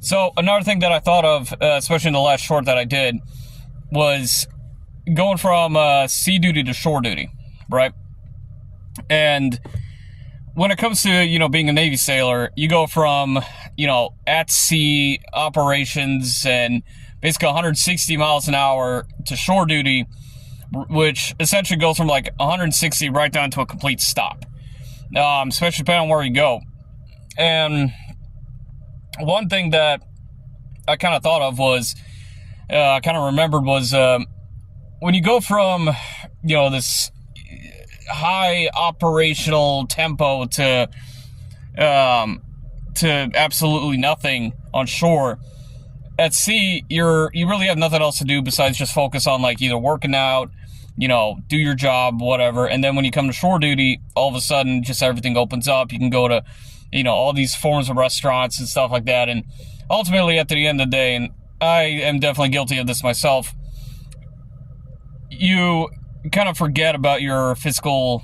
So another thing that I thought of, especially in the last short that I did, was going from sea duty to shore duty, right? And when it comes to, being a Navy sailor, you go from, at sea operations and basically 160 miles an hour to shore duty, which essentially goes from like 160 right down to a complete stop, especially depending on where you go. And one thing that I kind of thought of was, I kind of remembered was when you go from, this high operational tempo to absolutely nothing on shore. At sea, you really have nothing else to do besides just focus on like either working out, do your job, whatever. And then when you come to shore duty, all of a sudden just everything opens up. You can go to, all these forms of restaurants and stuff like that. And ultimately, at the end of the day, and I am definitely guilty of this myself, you kind of forget about your physical,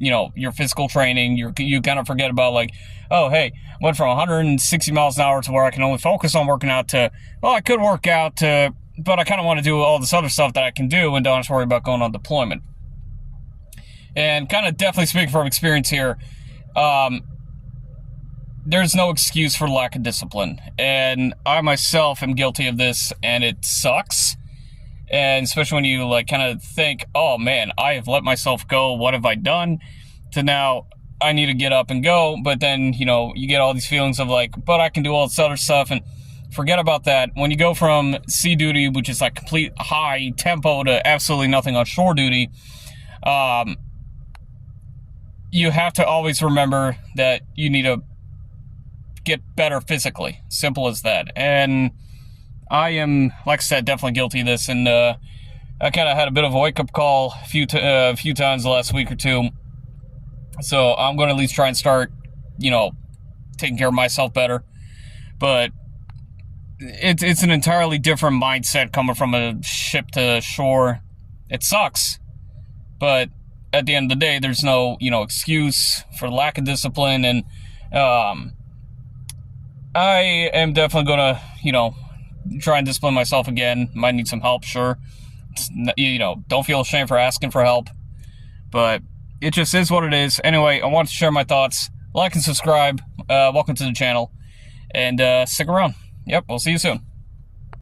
your physical training. You kind of forget about like, oh, hey, went from 160 miles an hour to where I can only focus on working out to, well, I could work out to, but I kind of want to do all this other stuff that I can do and don't have to worry about going on deployment. And kind of definitely speaking from experience here, there's no excuse for lack of discipline. And I myself am guilty of this, and it sucks. And especially when you like kind of think, oh man, I have let myself go. What have I done? To now I need to get up and go. But then, you get all these feelings of like, but I can do all this other stuff, and forget about that. When you go from sea duty, which is like complete high tempo, to absolutely nothing on shore duty, you have to always remember that you need to get better physically. Simple as that. And I am, like I said, definitely guilty of this, and I kind of had a bit of a wake-up call a few times the last week or two. So I'm going to at least try and start, taking care of myself better. But it's an entirely different mindset coming from a ship to shore. It sucks, but at the end of the day, there's no, excuse for lack of discipline, and I am definitely going to, try and discipline myself again. Might need some help, sure. Don't feel ashamed for asking for help. But it just is what it is. Anyway, I want to share my thoughts. Like and subscribe. Welcome to the channel. And stick around. Yep, we'll see you soon.